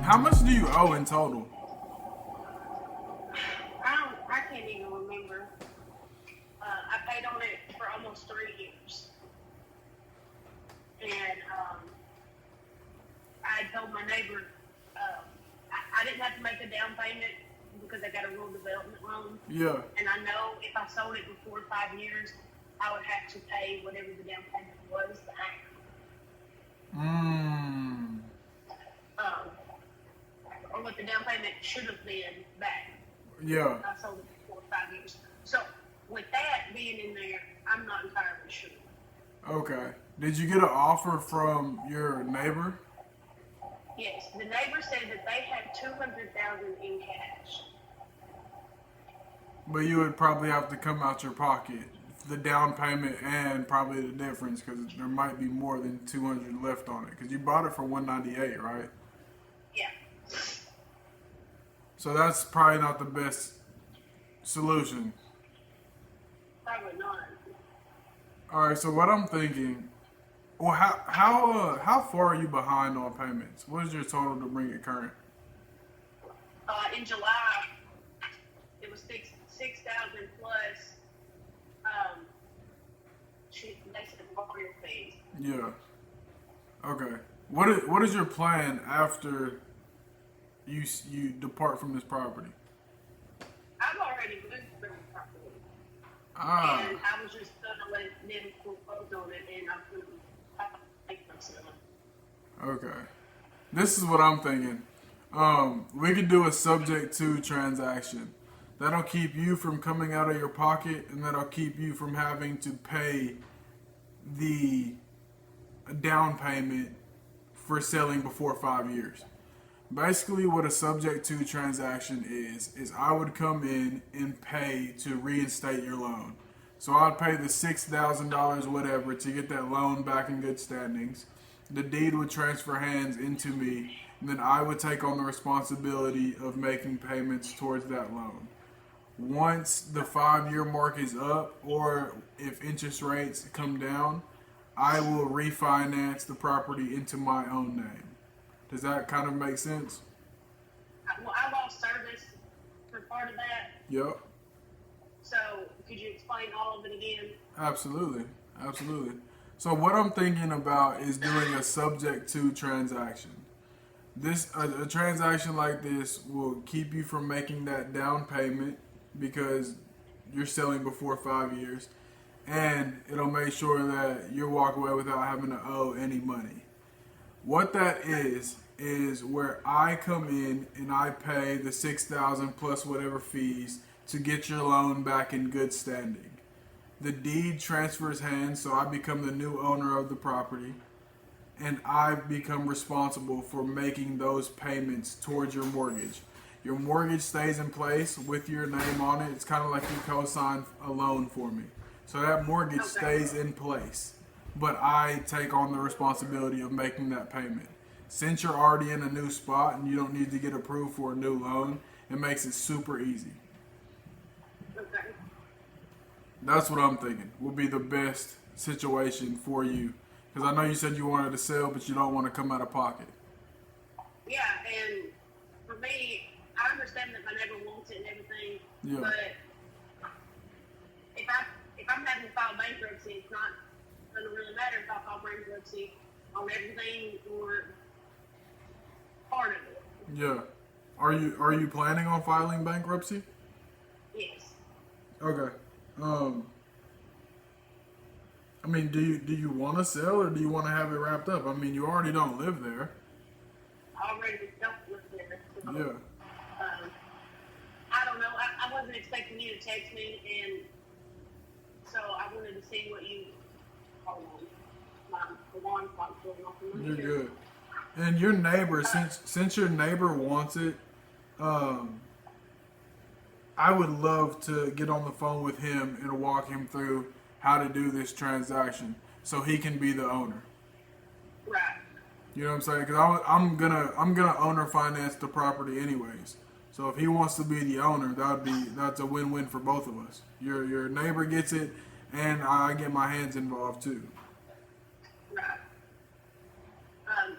How much do you owe in total? I can't even remember. I paid on it for almost 3 years, and I told my neighbor I didn't have to make a down payment because I got a rural development loan. Yeah. And I know if I sold it before 5 years, I would have to pay whatever the down payment was back. Or what the down payment should have been back. Yeah. I sold it before 5 years. So with that being in there, I'm not entirely sure. Okay. Did you get an offer from your neighbor? Yes, the neighbor said that they had $200,000 in cash. But you would probably have to come out your pocket, the down payment and probably the difference, because there might be more than 200 left on it. Because you bought it for 198, right? Yeah. So that's probably not the best solution. Probably not. All right. So what I'm thinking, well, how far are you behind on payments? What is your total to bring it current? In July, it was $6,000 plus. They said lawyer fees. Yeah. Okay. What is your plan after you depart from this property? I've already moved from the property, and I was just gonna let them foreclose on it, and I'm gonna make them sell it. Okay. This is what I'm thinking. We could do a subject to transaction. That'll keep you from coming out of your pocket, and that'll keep you from having to pay the down payment for selling before 5 years. Basically, what a subject to transaction is I would come in and pay to reinstate your loan. So I'd pay the $6,000 whatever to get that loan back in good standings. The deed would transfer hands into me, and then I would take on the responsibility of making payments towards that loan. Once the 5 year mark is up, or if interest rates come down, I will refinance the property into my own name. Does that kind of make sense? Well, I lost service for part of that. Yep. So could you explain all of it again? Absolutely. So what I'm thinking about is doing a subject to transaction. A transaction like this will keep you from making that down payment because you're selling before 5 years, and it'll make sure that you walk away without having to owe any money. What that is where I come in and I pay the $6,000 plus whatever fees to get your loan back in good standing. The deed transfers hands, so I become the new owner of the property, and I become responsible for making those payments towards your mortgage. Your mortgage stays in place with your name on it. It's kind of like you co-signed a loan for me. So that mortgage stays in place, but I take on the responsibility of making that payment. Since you're already in a new spot and you don't need to get approved for a new loan, it makes it super easy. Okay. That's what I'm thinking would be the best situation for you. Because I know you said you wanted to sell, but you don't want to come out of pocket. Yeah, and for me, I understand that my neighbor wants it and everything, Yeah. but if I'm having to file bankruptcy, it's not going to really matter if I file bankruptcy on everything or part of it. Yeah. Are you planning on filing bankruptcy? Yes. Okay. I mean, do you want to sell or do you want to have it wrapped up? I mean, you already don't live there. I already don't live there. So, Yeah. I don't know. I wasn't expecting you to text me, and so I wanted to see what you. Hold on. My alarm clock's going off. You're good. And your neighbor, since your neighbor wants it, I would love to get on the phone with him and walk him through how to do this transaction so he can be the owner. Right. You know what I'm saying? Because I'm gonna owner finance the property anyways. So if he wants to be the owner, that's a win-win for both of us. Your neighbor gets it, and I get my hands involved too. Right.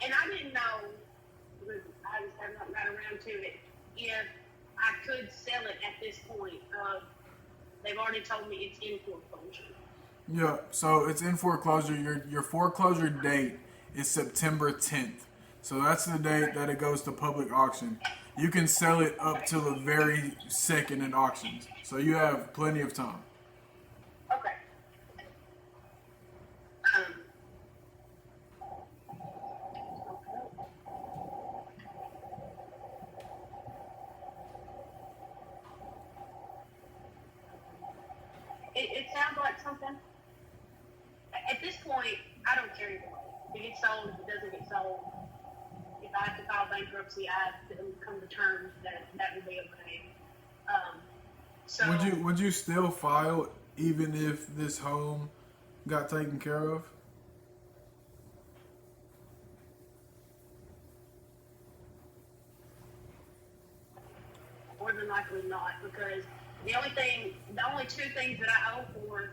And I didn't know, because I just have around to it, if I could sell it at this point, they've already told me it's in foreclosure. Yeah, so it's in foreclosure. Your foreclosure date is September 10th. So that's the date that it goes to public auction. You can sell it up till the very second it auctions. So you have plenty of time. Okay. It sounds like something. At this point, I don't care either way. If it gets sold, if it doesn't get sold, if I have to file bankruptcy, I have to come to terms that would be okay. So Would you still file even if this home got taken care of? more than likely not, because the only two things that I owe for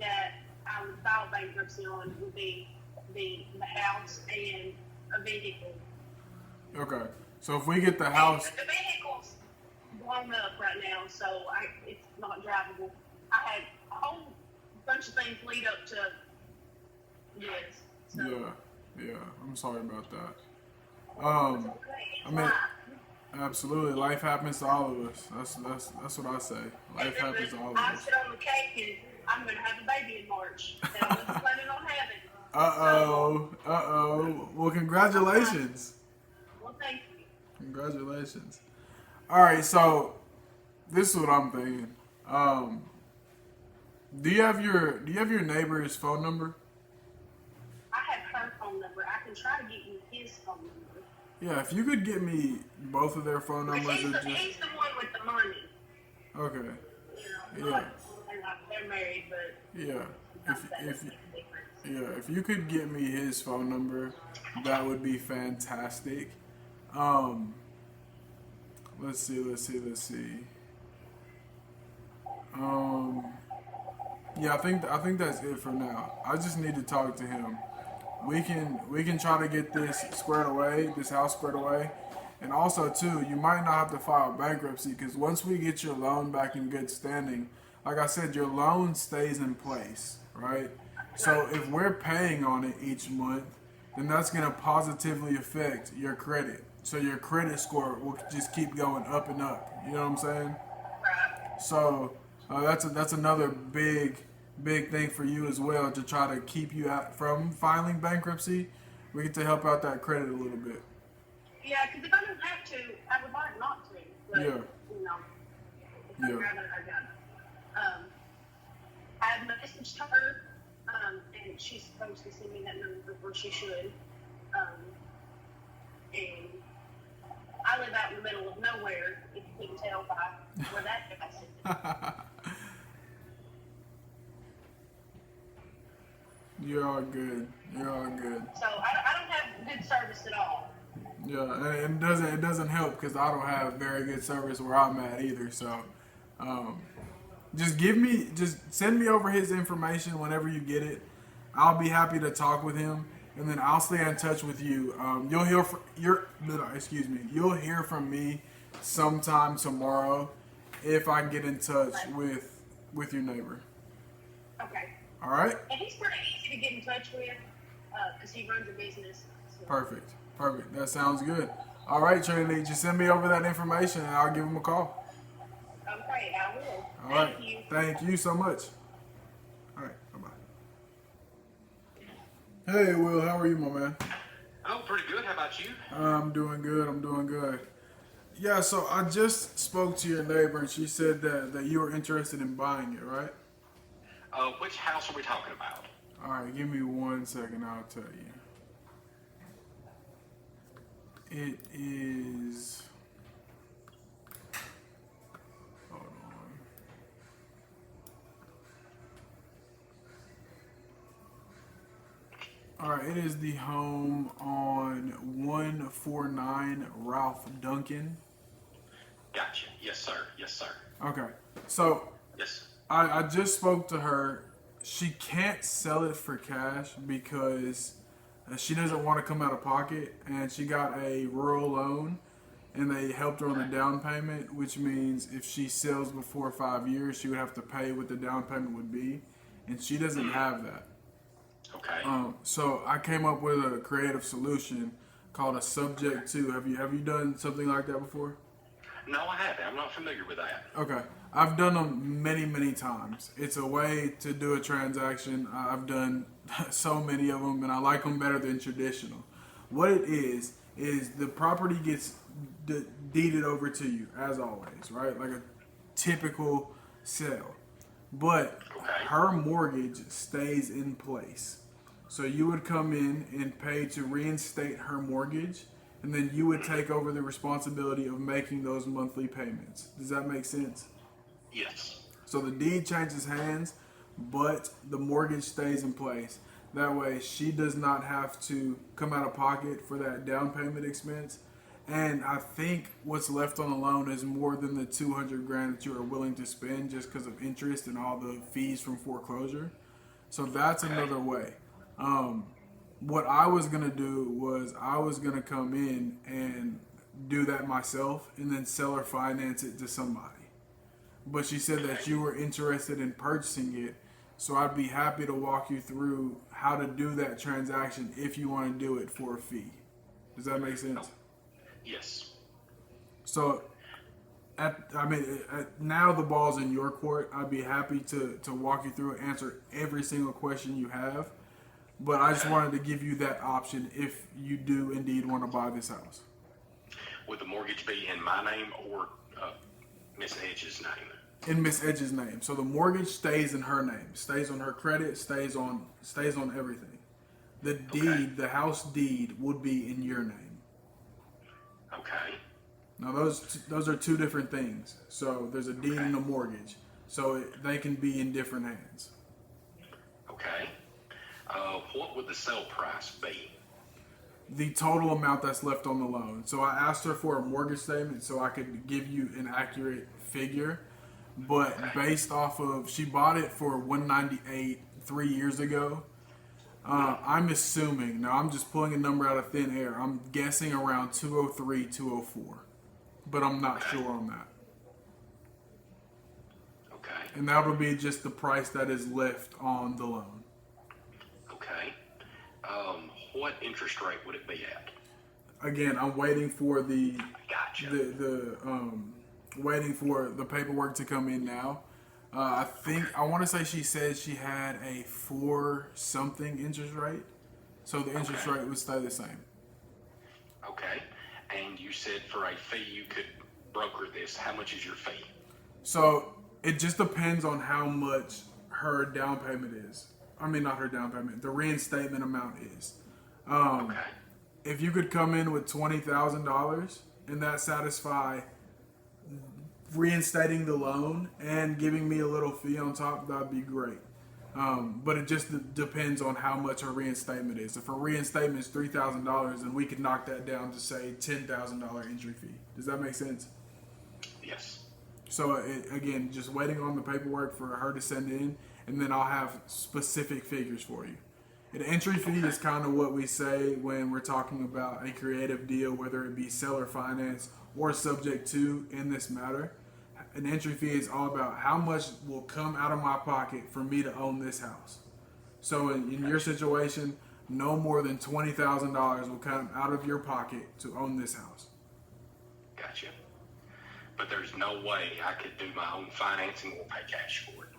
that I would file bankruptcy on would be the house and a vehicle. Okay. So if we get the house, And the vehicle's blown up right now, so it's not drivable. I had a whole bunch of things lead up to this. So yeah, I'm sorry about that. it's okay. It's I mean, life. absolutely, life happens to all of us. That's what I say. Life happens to all of I us. sit on the cake and I'm gonna have a baby in March that I wasn't planning on having. Well, congratulations. Well, thank you. Congratulations. All right, so this is what I'm thinking. Do you have your neighbor's phone number? I have her phone number. I can try to get you his phone number. Yeah, if you could get me both of their phone numbers. He's the one with the money. Okay. You know, Yeah. they're married, but Yeah. not that If much difference. Yeah, if you could get me his phone number, that would be fantastic. Let's see. Yeah, I think that's it for now. I just need to talk to him. We can try to get this squared away, this house squared away. And also too, you might not have to file bankruptcy because once we get your loan back in good standing, like I said, your loan stays in place, right? So if we're paying on it each month, then that's going to positively affect your credit. So your credit score will just keep going up and up. You know what I'm saying? Right. So that's another big thing for you as well to try to keep you out from filing bankruptcy. We get to help out that credit a little bit. Yeah, because if I don't have to, I would like not to. But, Yeah. you know, if I'd rather, I got it. I have messaged her, and she's supposed to send me that number, or she should. And I live out in the middle of nowhere, if you couldn't tell by where that guy sits. You're all good. So I don't have good service at all. Yeah, and it doesn't help because I don't have very good service where I'm at either. So, just send me over his information whenever you get it. I'll be happy to talk with him, and then I'll stay in touch with you. You'll hear from me sometime tomorrow if I get in touch with your neighbor. Okay. All right. And he's pretty easy to get in touch with because he runs a business. So. Perfect. That sounds good. All right, Trinity, just send me over that information and I'll give him a call. Okay, I will. All right. Thank you. Thank you so much. All right. Bye-bye. Hey, Will, how are you, my man? Oh, pretty good. How about you? I'm doing good. Yeah, so I just spoke to your neighbor and she said that you were interested in buying it, right? Which house are we talking about? All right, give me 1 second, I'll tell you. It is... Hold on. All right, it is the home on 149 Ralph Duncan. Gotcha. Yes, sir. Okay, so Yes. I just spoke to her. She can't sell it for cash because she doesn't want to come out of pocket, and she got a rural loan. and they helped her on the down payment, which means if she sells before 5 years, she would have to pay what the down payment would be, and she doesn't have that. Okay. So I came up with a creative solution called a subject to. Have you done something like that before? No, I haven't. I'm not familiar with that. Okay. I've done them many times. It's a way to do a transaction. I've done so many of them, and I like them better than traditional. What it is the property gets deeded over to you, as always, right? Like a typical sale. But Okay. her mortgage stays in place. So you would come in and pay to reinstate her mortgage, and then you would take over the responsibility of making those monthly payments. Does that make sense? Yes. So the deed changes hands, but the mortgage stays in place. That way, she does not have to come out of pocket for that down payment expense. And I think what's left on the loan is more than the 200 grand that you are willing to spend just because of interest and all the fees from foreclosure. So that's another way. What I was gonna do was I was gonna come in and do that myself and then seller finance it to somebody. But she said that you were interested in purchasing it, so I'd be happy to walk you through how to do that transaction if you want to do it for a fee. Does that make sense? Yes. So, now the ball's in your court. I'd be happy to walk you through it, answer every single question you have. But I just wanted to give you that option if you do indeed want to buy this house. Would the mortgage be in my name or Miss Edge's name? In Miss Edge's name. So the mortgage stays in her name, stays on her credit, stays on everything. The deed, the house deed, would be in your name. Okay. Now those are two different things. So there's a deed and a mortgage. So they can be in different hands. Okay. What would the sale price be? The total amount that's left on the loan. So I asked her for a mortgage statement so I could give you an accurate figure. But based off of, she bought it for $198 3 years ago. I'm assuming, now I'm just pulling a number out of thin air. I'm guessing around 203, 204. But I'm not sure on that. Okay. And that would be just the price that is left on the loan. Okay. What interest rate would it be at? Again, I'm waiting for Gotcha. waiting for the paperwork to come in now. I want to say she said she had a 4 something interest rate, so the interest rate would stay the same. Okay. And you said for a fee you could broker this. How much is your fee? So it just depends on how much her down payment is. I mean, not her down payment. The reinstatement amount is. Okay. If you could come in with $20,000 and that satisfy reinstating the loan and giving me a little fee on top, that'd be great. But it just depends on how much her reinstatement is. If her reinstatement is $3,000, then we could knock that down to say $10,000 entry fee. Does that make sense? Yes. So again, just waiting on the paperwork for her to send in, and then I'll have specific figures for you. An entry fee is kind of what we say when we're talking about a creative deal, whether it be seller finance or subject to in this matter. An entry fee is all about how much will come out of my pocket for me to own this house. So in your situation, no more than $20,000 will come out of your pocket to own this house. Gotcha. But there's no way I could do my own financing or pay cash for it.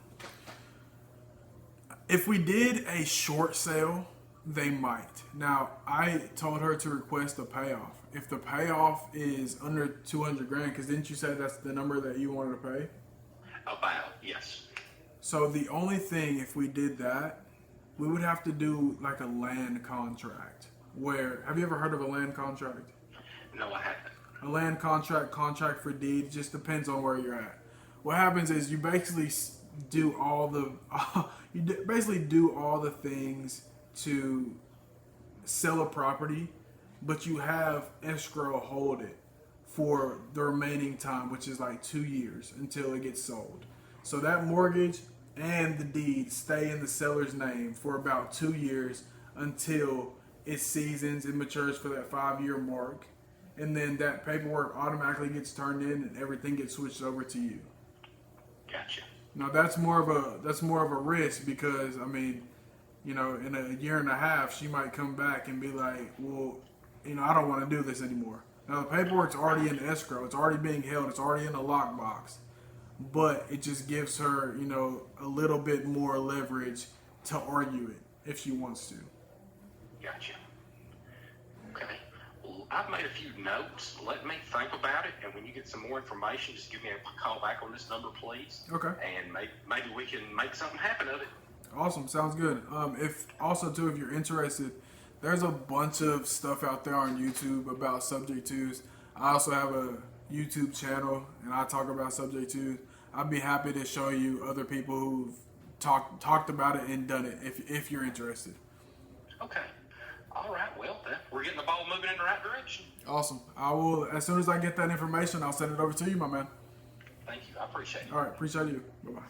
If we did a short sale, they might. Now, I told her to request a payoff. If the payoff is under 200 grand, because didn't you say that's the number that you wanted to pay? About, yes. So the only thing, if we did that, we would have to do like a land contract. Where, have you ever heard of a land contract? No, I haven't. A land contract for deed, it just depends on where you're at. What happens is you basically do all the things to sell a property, but you have escrow hold it for the remaining time, which is like 2 years until it gets sold. So that mortgage and the deed stay in the seller's name for about 2 years until it seasons and matures for that 5-year mark. and then that paperwork automatically gets turned in and everything gets switched over to you. Gotcha. Now that's more of a risk because I mean, you know, in a year and a half she might come back and be like, well, you know, I don't want to do this anymore. Now the paperwork's already in escrow, it's already being held, it's already in a lockbox, but it just gives her, you know, a little bit more leverage to argue it if she wants to. Gotcha. Okay. Well, I've made a few notes. Let me think about it, and when you get some more information, just give me a call back on this number, please. Okay. And maybe we can make something happen of it. Awesome, sounds good. If you're interested, there's a bunch of stuff out there on YouTube about subject twos. I also have a YouTube channel, and I talk about subject twos. I'd be happy to show you other people who've talked about it and done it if you're interested. Okay. All right. Well, then we're getting the ball moving in the right direction. Awesome. I will, as soon as I get that information, I'll send it over to you, my man. Thank you. I appreciate it. All right, appreciate you. Bye-bye.